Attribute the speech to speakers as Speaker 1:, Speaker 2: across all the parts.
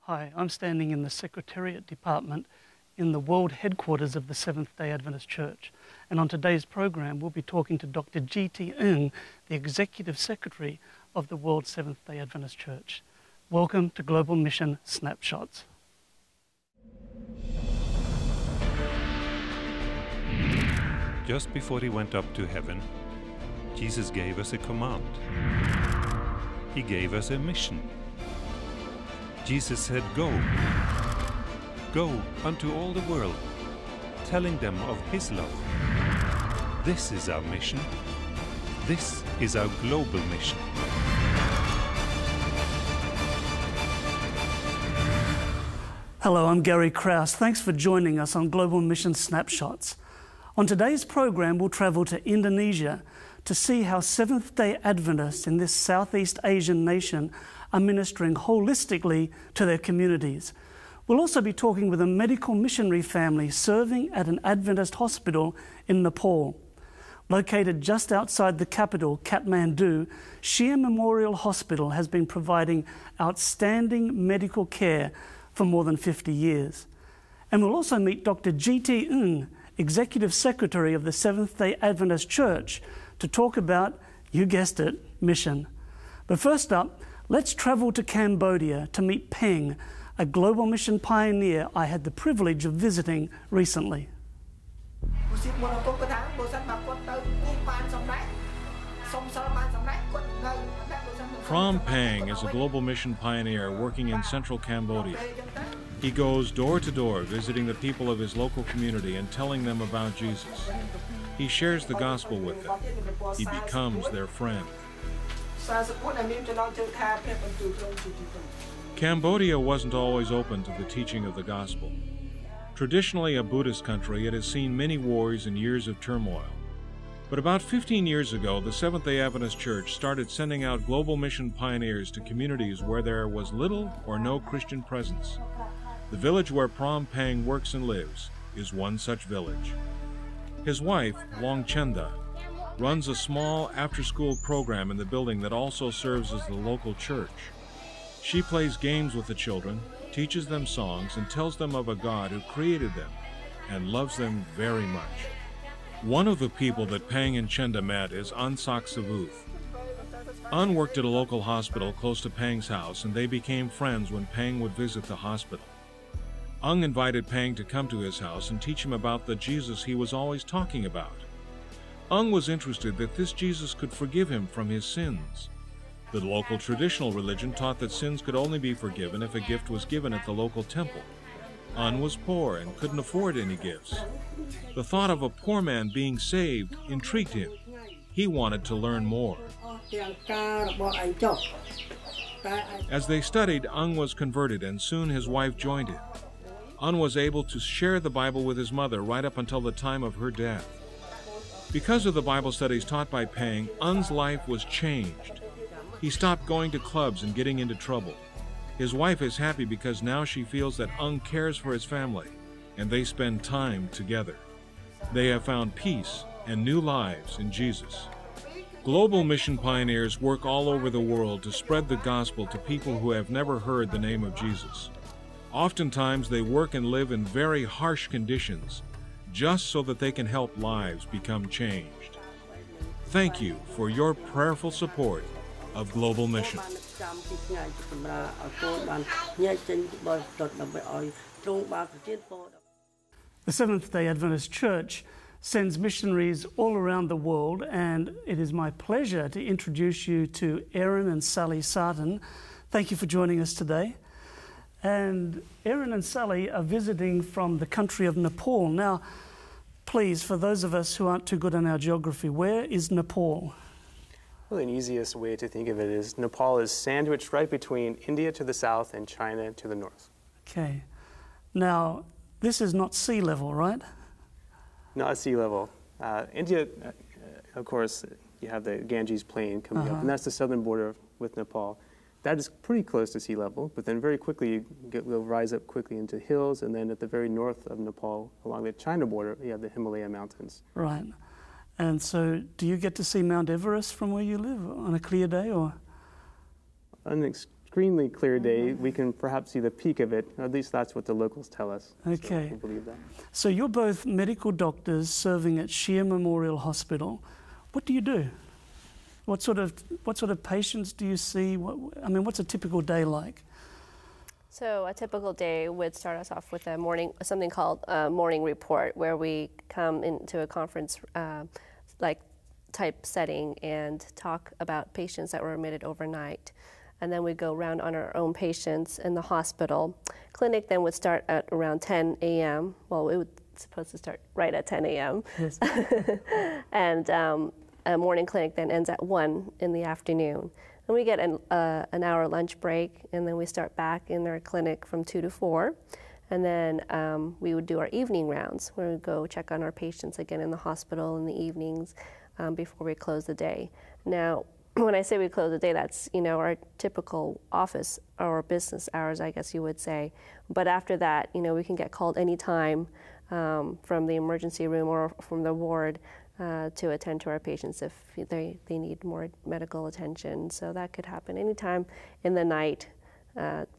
Speaker 1: Hi, I'm standing in the Secretariat Department in the World Headquarters of the Seventh-day Adventist Church. And on today's program, we'll be talking to Dr. G.T. Ng, the Executive Secretary of the World Seventh-day Adventist Church. Welcome to Global Mission Snapshots.
Speaker 2: Just before he went up to heaven, Jesus gave us a command. He gave us a mission. Jesus said, "Go. Go unto all the world, telling them of His love." This is our mission. This is our global mission.
Speaker 1: Hello, I'm Gary Krause. Thanks for joining us on Global Mission Snapshots. On today's program, we'll travel to Indonesia to see how Seventh-day Adventists in this Southeast Asian nation are ministering holistically to their communities. We'll also be talking with a medical missionary family serving at an Adventist hospital in Nepal. Located just outside the capital, Kathmandu, Shia Memorial Hospital has been providing outstanding medical care for more than 50 years. And we'll also meet Dr. G.T. Ng, Executive Secretary of the Seventh-day Adventist Church, to talk about, you guessed it, mission. But first up, let's travel to Cambodia to meet Peng, a global mission pioneer I had the privilege of visiting recently.
Speaker 3: Prom Peng is a global mission pioneer working in central Cambodia. He goes door to door visiting the people of his local community and telling them about Jesus. He shares the gospel with them. He becomes their friend. Cambodia wasn't always open to the teaching of the gospel. Traditionally a Buddhist country, it has seen many wars and years of turmoil. But about 15 years ago, the Seventh-day Adventist Church started sending out global mission pioneers to communities where there was little or no Christian presence. The village where Prom Peng works and lives is one such village. His wife, Long Chenda, runs a small after-school program in the building that also serves as the local church. She plays games with the children, teaches them songs, and tells them of a God who created them and loves them very much. One of the people that Peng and Chenda met is Sak Savuth. Un worked at a local hospital close to Peng's house, and they became friends when Peng would visit the hospital. Ung invited Peng to come to his house and teach him about the Jesus he was always talking about. Ung was interested that this Jesus could forgive him from his sins. The local traditional religion taught that sins could only be forgiven if a gift was given at the local temple. Un was poor and couldn't afford any gifts. The thought of a poor man being saved intrigued him. He wanted to learn more. As they studied, Ung was converted, and soon his wife joined him. Un was able to share the Bible with his mother right up until the time of her death. Because of the Bible studies taught by Peng, Un's life was changed. He stopped going to clubs and getting into trouble. His wife is happy because now she feels that Ung cares for his family, and they spend time together. They have found peace and new lives in Jesus. Global mission pioneers work all over the world to spread the gospel to people who have never heard the name of Jesus. Oftentimes they work and live in very harsh conditions, just so that they can help lives become changed. Thank you for your prayerful support of Global Mission.
Speaker 1: The Seventh-day Adventist Church sends missionaries all around the world, and it is my pleasure to introduce you to Aaron and Sally Sarton. Thank you for joining us today. And Aaron and Sally are visiting from the country of Nepal. Now, please, for those of us who aren't too good on our geography, where is Nepal?
Speaker 4: Well, the easiest way to think of it is Nepal is sandwiched right between India to the south and China to the north.
Speaker 1: Okay. Now, this is not sea level, right?
Speaker 4: Not sea level. India, of course, you have the Ganges Plain coming up, and that's the southern border with Nepal. That is pretty close to sea level, but then very quickly you'll rise up quickly into hills, and then at the very north of Nepal, along the China border, you have the Himalaya Mountains.
Speaker 1: Right. And so do you get to see Mount Everest from where you live on a clear day, or?
Speaker 4: On extremely clear day, we can perhaps see the peak of it. Or at least that's what the locals tell us.
Speaker 1: Okay.
Speaker 4: So we believe that.
Speaker 1: So you're both medical doctors serving at Shear Memorial Hospital. What do you do? What sort of patients do you see? What's a typical day like?
Speaker 5: So a typical day would start us off with something called a morning report, where we come into a conference like type setting and talk about patients that were admitted overnight. And then we go around on our own patients in the hospital. Clinic then would start at around 10 a.m. Well, it was supposed to start right at 10 a.m.
Speaker 1: Yes.
Speaker 5: And a morning clinic then ends at 1 in the afternoon. And we get an hour lunch break, and then we start back in our clinic from 2 to 4. And then we would do our evening rounds, where we go check on our patients again in the hospital in the evenings before we close the day. Now, when I say we close the day, that's our typical office or business hours, I guess you would say. But after that, we can get called anytime from the emergency room or from the ward to attend to our patients if they need more medical attention. So that could happen anytime in the night,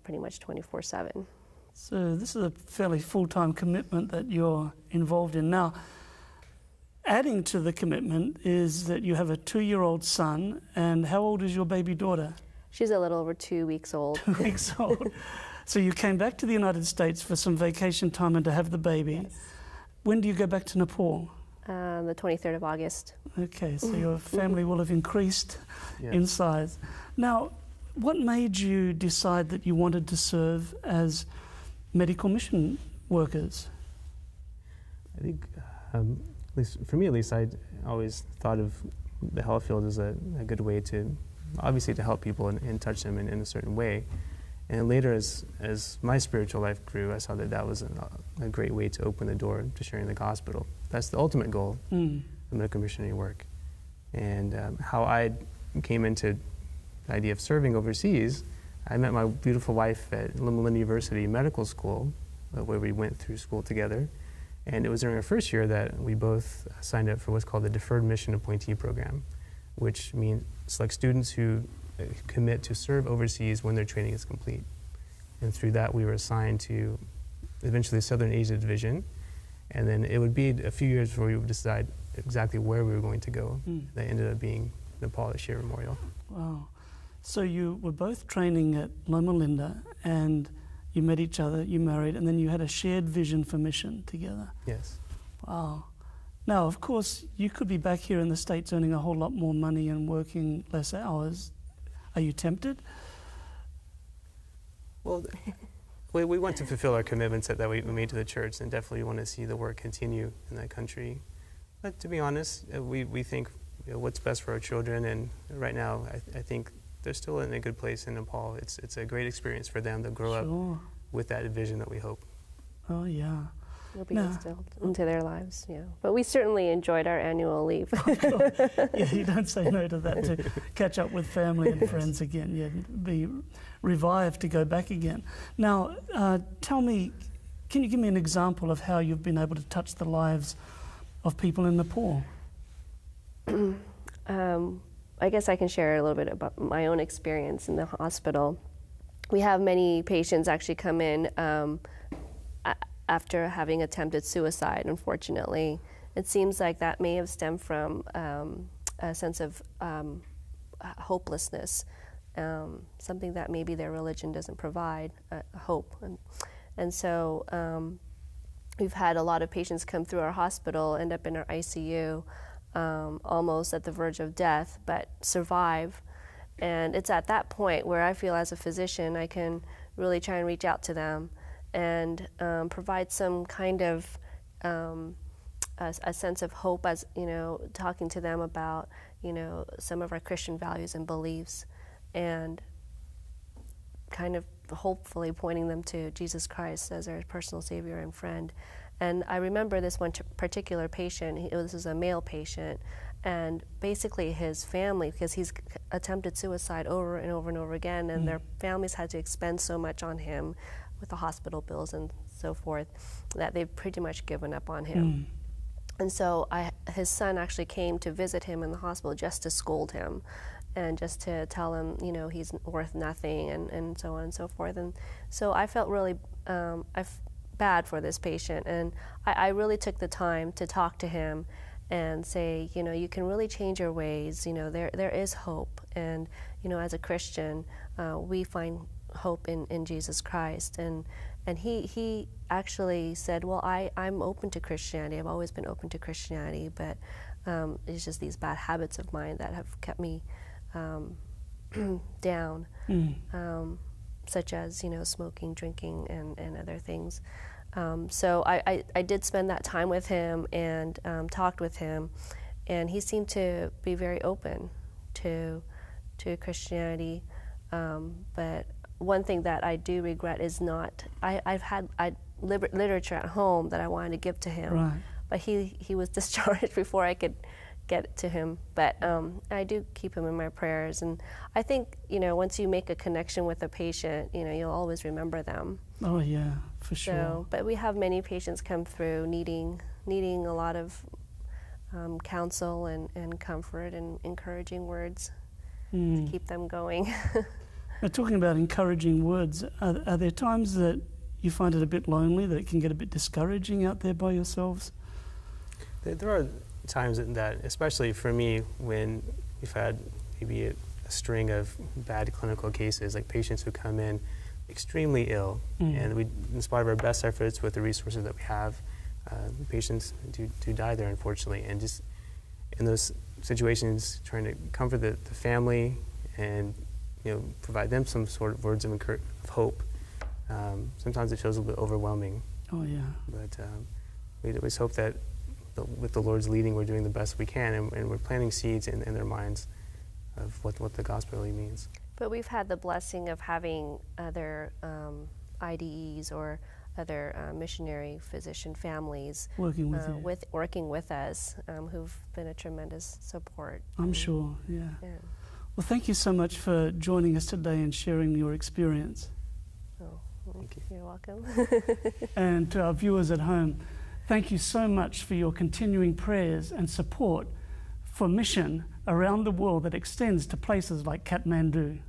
Speaker 5: pretty much 24/7.
Speaker 1: So this is a fairly full-time commitment that you're involved in. Now, adding to the commitment is that you have a 2-year-old son, and how old is your baby daughter?
Speaker 5: She's a little over 2 weeks old.
Speaker 1: 2 weeks old. So you came back to the United States for some vacation time and to have the baby.
Speaker 5: Yes.
Speaker 1: When do you go back to Nepal?
Speaker 5: The 23rd of August.
Speaker 1: Okay, so your family will have increased
Speaker 4: Yes.
Speaker 1: in size. Now, what made you decide that you wanted to serve as medical mission workers?
Speaker 4: I think, at least for me at least, I always thought of the health field as a good way to, obviously, to help people and touch them in a certain way. And later, as my spiritual life grew, I saw that was a great way to open the door to sharing the gospel. That's the ultimate goal of medical missionary work. And how I came into the idea of serving overseas, I met my beautiful wife at Lima University Medical School, where we went through school together. And it was during our first year that we both signed up for what's called the Deferred Mission Appointee Program, which means it's like students who commit to serve overseas when their training is complete. And through that, we were assigned to eventually the Southern Asia Division. And then it would be a few years before we would decide exactly where we were going to go. That ended up being Nepal at Shear Memorial.
Speaker 1: Wow. So you were both training at Loma Linda, and you met each other, you married, and then you had a shared vision for mission together.
Speaker 4: Yes.
Speaker 1: Wow. Now, of course, you could be back here in the States earning a whole lot more money and working less hours. Are you tempted?
Speaker 4: Well, we want to fulfill our commitments that we made to the church, and definitely want to see the work continue in that country. But to be honest, we think what's best for our children, and right now I think they're still in a good place in Nepal. It's a great experience for them to grow up with that vision that we hope.
Speaker 1: Oh, yeah.
Speaker 5: Will be instilled into their lives, yeah. But we certainly enjoyed our annual leave.
Speaker 1: Yeah, you don't say no to that, to catch up with family and friends again. Yeah, be revived to go back again. Now, tell me, can you give me an example of how you've been able to touch the lives of people in Nepal?
Speaker 5: I guess I can share a little bit about my own experience in the hospital. We have many patients actually come in after having attempted suicide, unfortunately. It seems like that may have stemmed from a sense of hopelessness, something that maybe their religion doesn't provide, hope. And so we've had a lot of patients come through our hospital, end up in our ICU, almost at the verge of death, but survive. And it's at that point where I feel as a physician I can really try and reach out to them and provide some kind of a sense of hope, as talking to them about some of our Christian values and beliefs, and kind of hopefully pointing them to Jesus Christ as their personal Savior and friend. And I remember this one particular patient. This is a male patient, and basically his family, because he's attempted suicide over and over and over again, and their families had to expend so much on him with the hospital bills and so forth, that they've pretty much given up on him. And so his son actually came to visit him in the hospital just to scold him and just to tell him, you know, he's worth nothing and so on and so forth. And so I felt really bad for this patient, and I really took the time to talk to him and say, you know, you can really change your ways. You know, there is hope, and you know, as a Christian, we find hope in Jesus Christ. And he actually said, well, I'm open to Christianity. I've always been open to Christianity, but it's just these bad habits of mine that have kept me down, such as, you know, smoking, drinking, and other things. So I did spend that time with him and talked with him, and he seemed to be very open to Christianity. But one thing that I do regret is not, I've had literature at home that I wanted to give to him,
Speaker 1: Right.
Speaker 5: but he was discharged before I could get it to him. But I do keep him in my prayers, and I think, you know, once you make a connection with a patient, you know, you'll always remember them.
Speaker 1: Oh yeah, for sure.
Speaker 5: So, but we have many patients come through needing a lot of counsel and comfort and encouraging words to keep them going.
Speaker 1: Now, talking about encouraging words, are there times that you find it a bit lonely, that it can get a bit discouraging out there by yourselves?
Speaker 4: There are times that, especially for me, when we've had maybe a string of bad clinical cases, like patients who come in extremely ill, and we, in spite of our best efforts with the resources that we have, patients do die there, unfortunately. And just in those situations, trying to comfort the family and, you know, provide them some sort of words of hope. Sometimes it feels a little bit overwhelming.
Speaker 1: Oh yeah.
Speaker 4: But we always hope that with the Lord's leading, we're doing the best we can, and we're planting seeds in their minds of what the gospel really means.
Speaker 5: But we've had the blessing of having other IDEs or other missionary physician families
Speaker 1: Working with you.
Speaker 5: working with us, who've been a tremendous support.
Speaker 1: I'm sure, yeah.
Speaker 5: Yeah.
Speaker 1: Well, thank you so much for joining us today and sharing your experience.
Speaker 5: Oh, well,
Speaker 4: Thank you.
Speaker 5: You're welcome.
Speaker 1: And to our viewers at home, thank you so much for your continuing prayers and support for mission around the world that extends to places like Kathmandu.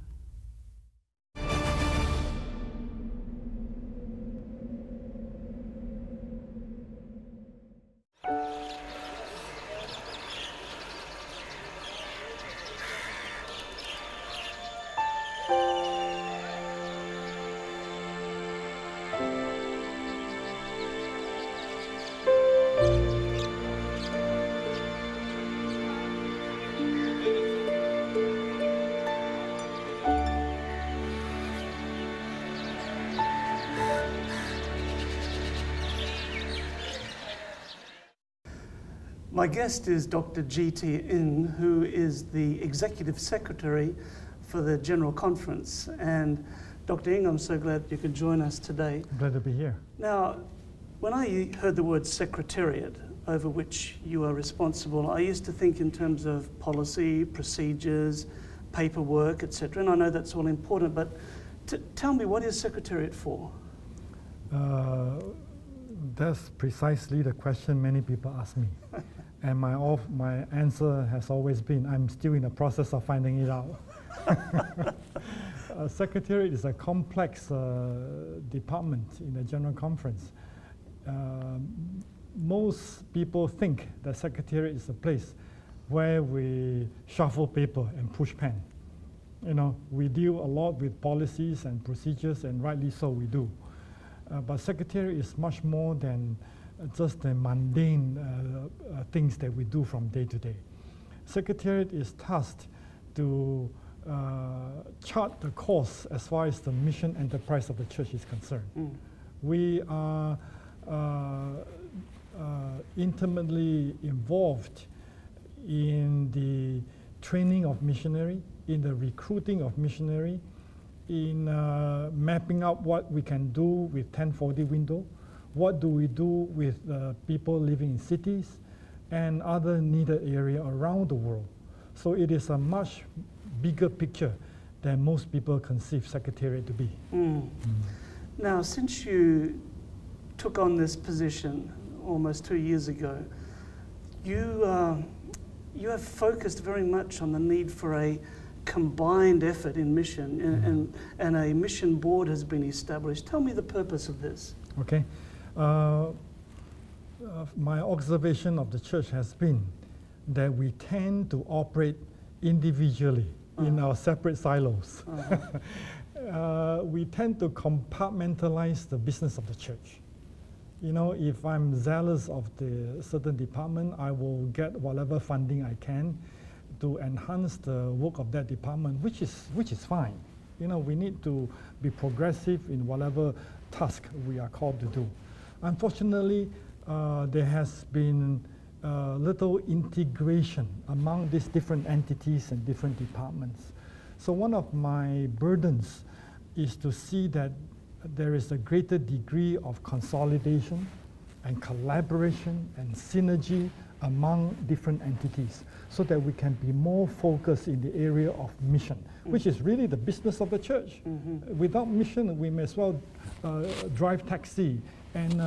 Speaker 1: My guest is Dr. G.T. Ng, who is the Executive Secretary for the General Conference. And Dr. Ng, I'm so glad you could join us today.
Speaker 6: I'm glad to be here.
Speaker 1: Now, when I heard the word secretariat, over which you are responsible, I used to think in terms of policy, procedures, paperwork, etc. And I know that's all important, but tell me, what is secretariat for?
Speaker 6: That's precisely the question many people ask me. And my answer has always been, I'm still in the process of finding it out. Secretariat is a complex department in the General Conference. Most people think that Secretariat is a place where we shuffle paper and push pen. You know, we deal a lot with policies and procedures, and rightly so we do. But Secretariat is much more than just the mundane things that we do from day to day. Secretariat is tasked to chart the course as far as the mission enterprise of the church is concerned. We are intimately involved in the training of missionary, in the recruiting of missionary, in mapping out what we can do with 1040 window, what do we do with people living in cities and other needed area around the world. So it is a much bigger picture than most people conceive Secretariat to be.
Speaker 1: Now, since you took on this position almost 2 years ago, you have focused very much on the need for a combined effort in mission, and a mission board has been established. Tell me the purpose of this.
Speaker 6: Okay. My observation of the church has been that we tend to operate individually in our separate silos. We tend to compartmentalize the business of the church. You know, if I'm zealous of the certain department, I will get whatever funding I can to enhance the work of that department, which is fine. You know, we need to be progressive in whatever task we are called to do. Unfortunately, there has been little integration among these different entities and different departments. So one of my burdens is to see that there is a greater degree of consolidation and collaboration and synergy among different entities so that we can be more focused in the area of mission, which is really the business of the church. Without mission, we may as well drive taxi and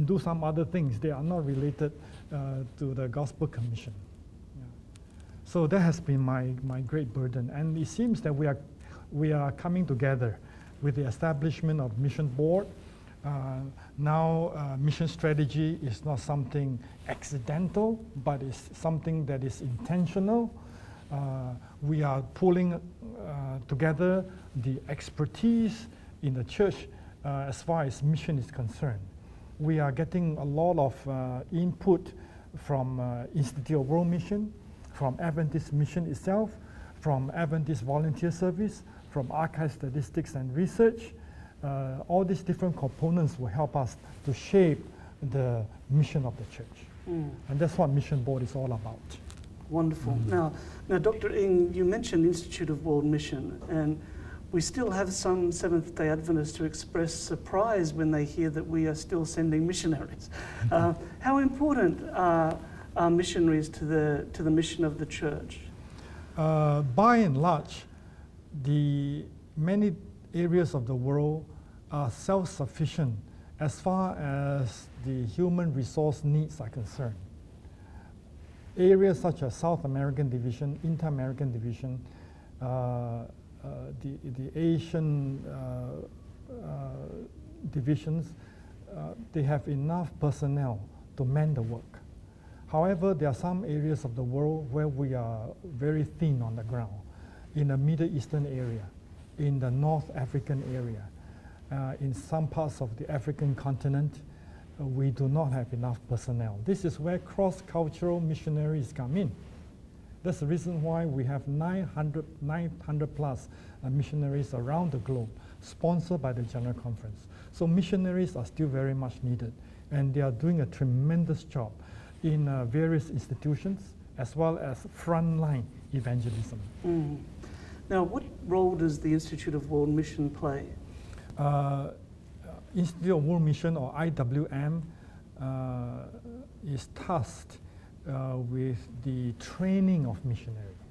Speaker 6: do some other things. They are not related to the gospel commission. Yeah. So that has been my great burden. And it seems that we are coming together with the establishment of mission board. Now mission strategy is not something accidental, but it's something that is intentional. We are pulling together the expertise in the church as far as mission is concerned. We are getting a lot of input from Institute of World Mission, from Adventist Mission itself, from Adventist Volunteer Service, from Archive Statistics and Research. All these different components will help us to shape the mission of the church. And that's what Mission Board is all about.
Speaker 1: Wonderful. Now, Dr. Ng, you mentioned Institute of World Mission, and we still have some Seventh-day Adventists who express surprise when they hear that we are still sending missionaries. How important are missionaries to the mission of the church?
Speaker 6: By and large, the many areas of the world are self-sufficient as far as the human resource needs are concerned. Areas such as South American Division, Inter-American Division, the Asian divisions, they have enough personnel to man the work. However, there are some areas of the world where we are very thin on the ground. In the Middle Eastern area, in the North African area, in some parts of the African continent, we do not have enough personnel. This is where cross-cultural missionaries come in. That's the reason why we have 900 plus missionaries around the globe, sponsored by the General Conference. So missionaries are still very much needed, and they are doing a tremendous job in various institutions, as well as frontline evangelism.
Speaker 1: Now, what role does the Institute of World Mission play?
Speaker 6: Institute of World Mission, or IWM, is tasked with the training of missionaries.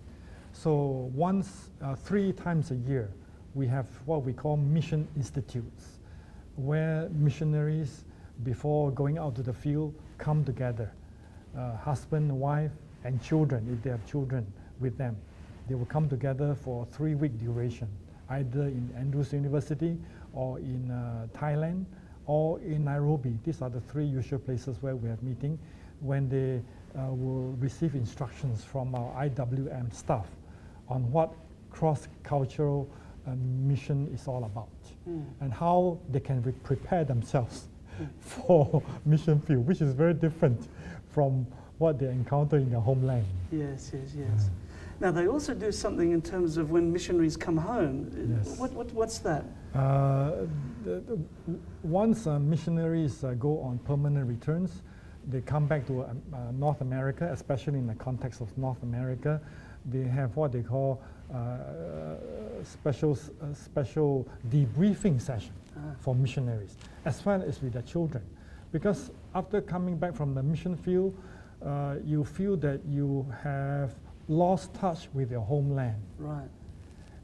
Speaker 6: So once, 3 times a year, we have what we call mission institutes, where missionaries, before going out to the field, come together, husband, wife, and children, if they have children with them. They will come together for a 3-week duration, either in Andrews University, or in Thailand, or in Nairobi. These are the 3 usual places where we have meeting, when they will receive instructions from our IWM staff on what cross-cultural mission is all about, and how they can prepare themselves for mission field, which is very different from what they encounter in their homeland.
Speaker 1: Yes. Now, they also do something in terms of when missionaries come home.
Speaker 6: Yes.
Speaker 1: What's that?
Speaker 6: Once missionaries go on permanent returns, they come back to North America, especially in the context of North America. They have what they call special debriefing session for missionaries, as well as with their children. Because after coming back from the mission field, you feel that you have lost touch with your homeland.
Speaker 1: Right.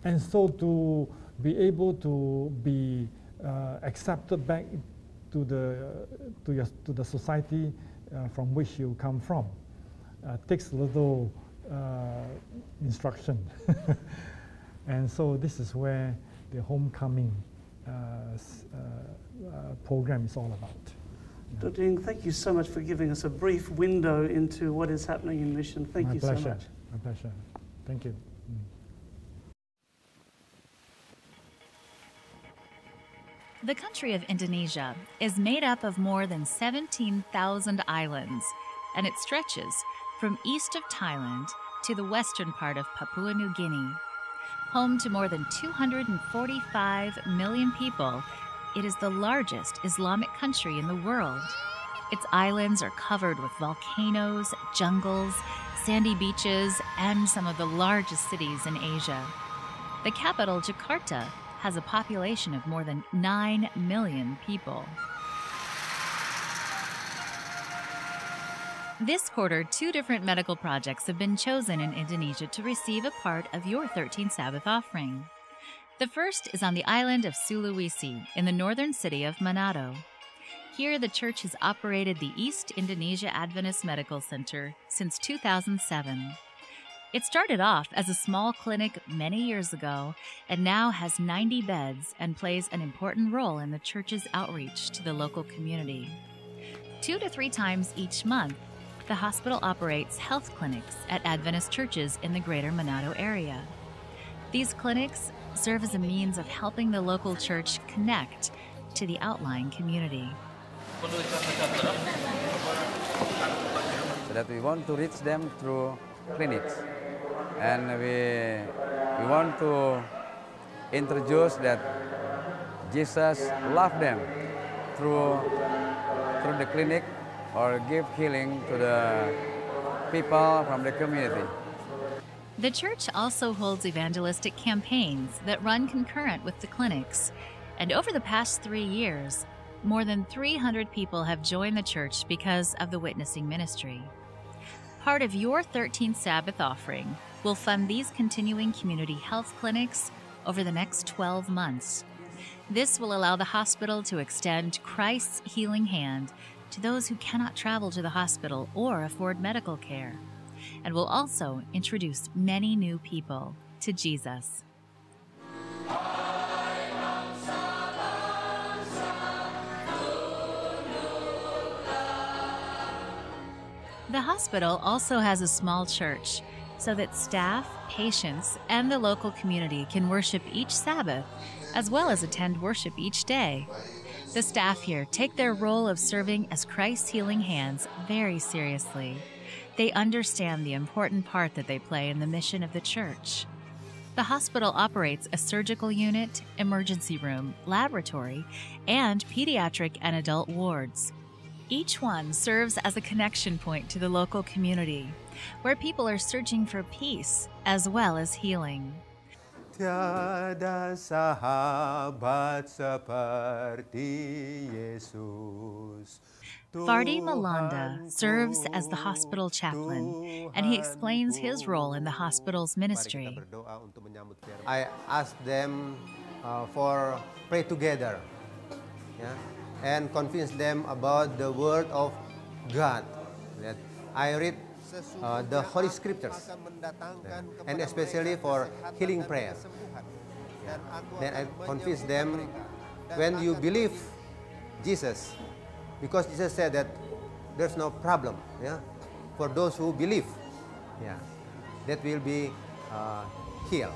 Speaker 6: And so to be able to be accepted back to the society from which you come from, takes little instruction. And so this is where the homecoming program is all about.
Speaker 1: Dr. Ng, thank you so much for giving us a brief window into what is happening in mission. Thank you so much.
Speaker 6: My pleasure. Thank you.
Speaker 7: The country of Indonesia is made up of more than 17,000 islands, and it stretches from east of Thailand to the western part of Papua New Guinea. Home to more than 245 million people, it is the largest Islamic country in the world. Its islands are covered with volcanoes, jungles, sandy beaches, and some of the largest cities in Asia. The capital, Jakarta, has a population of more than 9 million people. This quarter, 2 different medical projects have been chosen in Indonesia to receive a part of your 13th Sabbath offering. The first is on the island of Sulawesi in the northern city of Manado. Here, the church has operated the East Indonesia Adventist Medical Center since 2007. It started off as a small clinic many years ago and now has 90 beds and plays an important role in the church's outreach to the local community. 2 to 3 times each month, the hospital operates health clinics at Adventist churches in the greater Manado area. These clinics serve as a means of helping the local church connect to the outlying community.
Speaker 8: So that we want to reach them through clinics. And we want to introduce that Jesus loved them through the clinic or give healing to the people from the community.
Speaker 7: The church also holds evangelistic campaigns that run concurrent with the clinics. And over the past 3 years, more than 300 people have joined the church because of the witnessing ministry. Part of your 13th Sabbath offering will fund these continuing community health clinics over the next 12 months. This will allow the hospital to extend Christ's healing hand to those who cannot travel to the hospital or afford medical care, and will also introduce many new people to Jesus. The hospital also has a small church so that staff, patients, and the local community can worship each Sabbath as well as attend worship each day. The staff here take their role of serving as Christ's healing hands very seriously. They understand the important part that they play in the mission of the church. The hospital operates a surgical unit, emergency room, laboratory, and pediatric and adult wards. Each one serves as a connection point to the local community, where people are searching for peace as well as healing.
Speaker 9: Tiada sahabat seperti Yesus.
Speaker 7: Fardi Malanda serves as the hospital chaplain, and he explains his role in the hospital's ministry.
Speaker 9: I ask them for pray together, and convince them about the Word of God. That I read the Holy Scriptures, and especially for healing prayers. Then I convince them, when you believe Jesus, because Jesus said that there's no problem, for those who believe, that will be healed.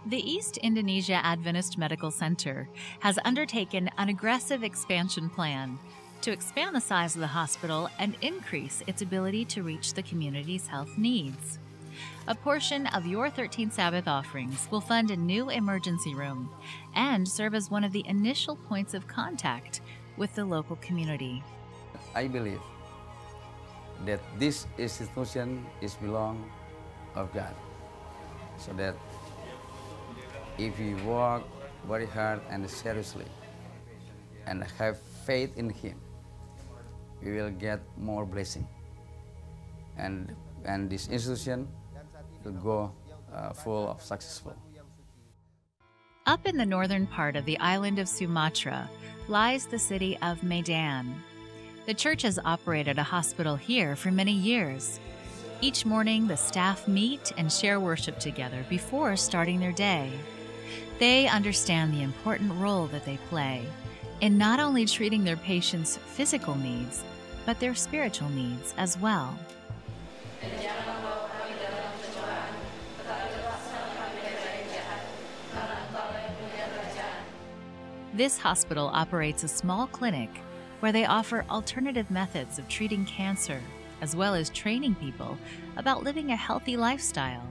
Speaker 7: The East Indonesia Adventist Medical Center has undertaken an aggressive expansion plan to expand the size of the hospital and increase its ability to reach the community's health needs. A portion of your 13th Sabbath offerings will fund a new emergency room and serve as one of the initial points of contact with the local community.
Speaker 8: I believe that this institution is belong of God, so that if we work very hard and seriously and have faith in Him, we will get more blessing, and this institution will go full of successful.
Speaker 7: Up in the northern part of the island of Sumatra lies the city of Medan. The church has operated a hospital here for many years. Each morning, the staff meet and share worship together before starting their day. They understand the important role that they play in not only treating their patients' physical needs, but their spiritual needs as well. This hospital operates a small clinic where they offer alternative methods of treating cancer, as well as training people about living a healthy lifestyle.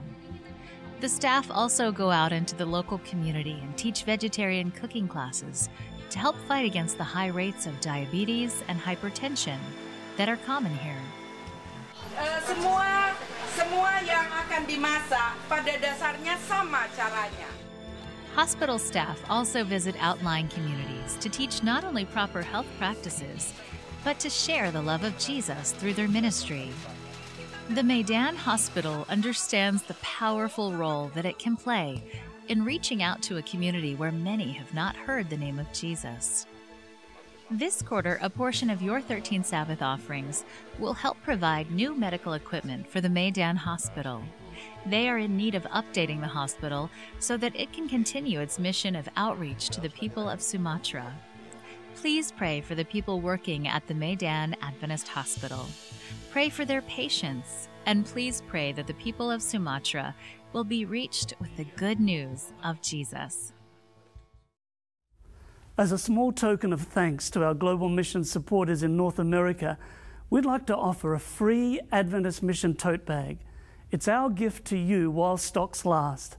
Speaker 7: The staff also go out into the local community and teach vegetarian cooking classes to help fight against the high rates of diabetes and hypertension that are common here.
Speaker 10: Semua yang akan dimasak pada dasarnya sama caranya.
Speaker 7: Hospital staff also visit outlying communities to teach not only proper health practices, but to share the love of Jesus through their ministry. The Medan Hospital understands the powerful role that it can play in reaching out to a community where many have not heard the name of Jesus. This quarter, a portion of your 13 Sabbath offerings will help provide new medical equipment for the Medan Hospital. They are in need of updating the hospital so that it can continue its mission of outreach to the people of Sumatra. Please pray for the people working at the Medan Adventist Hospital. Pray for their patients, and please pray that the people of Sumatra will be reached with the good news of Jesus.
Speaker 1: As a small token of thanks to our Global Mission supporters in North America, we'd like to offer a free Adventist Mission tote bag. It's our gift to you while stocks last.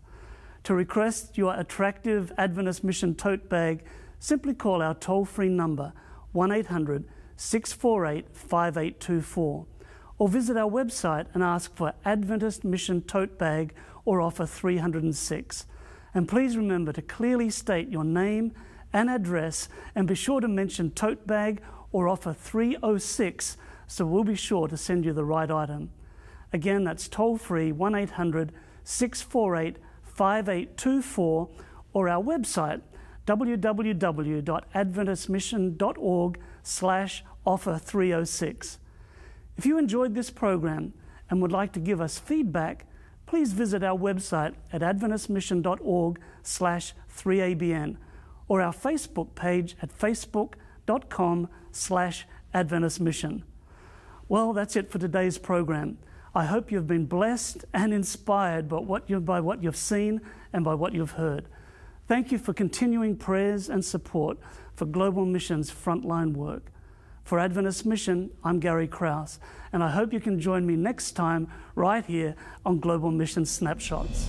Speaker 1: To request your attractive Adventist Mission tote bag, simply call our toll-free number 1-800-648-5824 or visit our website and ask for Adventist Mission tote bag or offer 306. And please remember to clearly state your name and address, and be sure to mention tote bag or offer 306 so we'll be sure to send you the right item. Again, that's toll-free 1-800-648-5824 or our website www.adventistmission.org/offer306. If you enjoyed this program and would like to give us feedback, please visit our website at adventistmission.org/3abn or our Facebook page at facebook.com/adventistmission. Well, that's it for today's program. I hope you've been blessed and inspired by what you've seen and by what you've heard. Thank you for continuing prayers and support for Global Mission's frontline work. For Adventist Mission, I'm Gary Krause, and I hope you can join me next time right here on Global Mission Snapshots.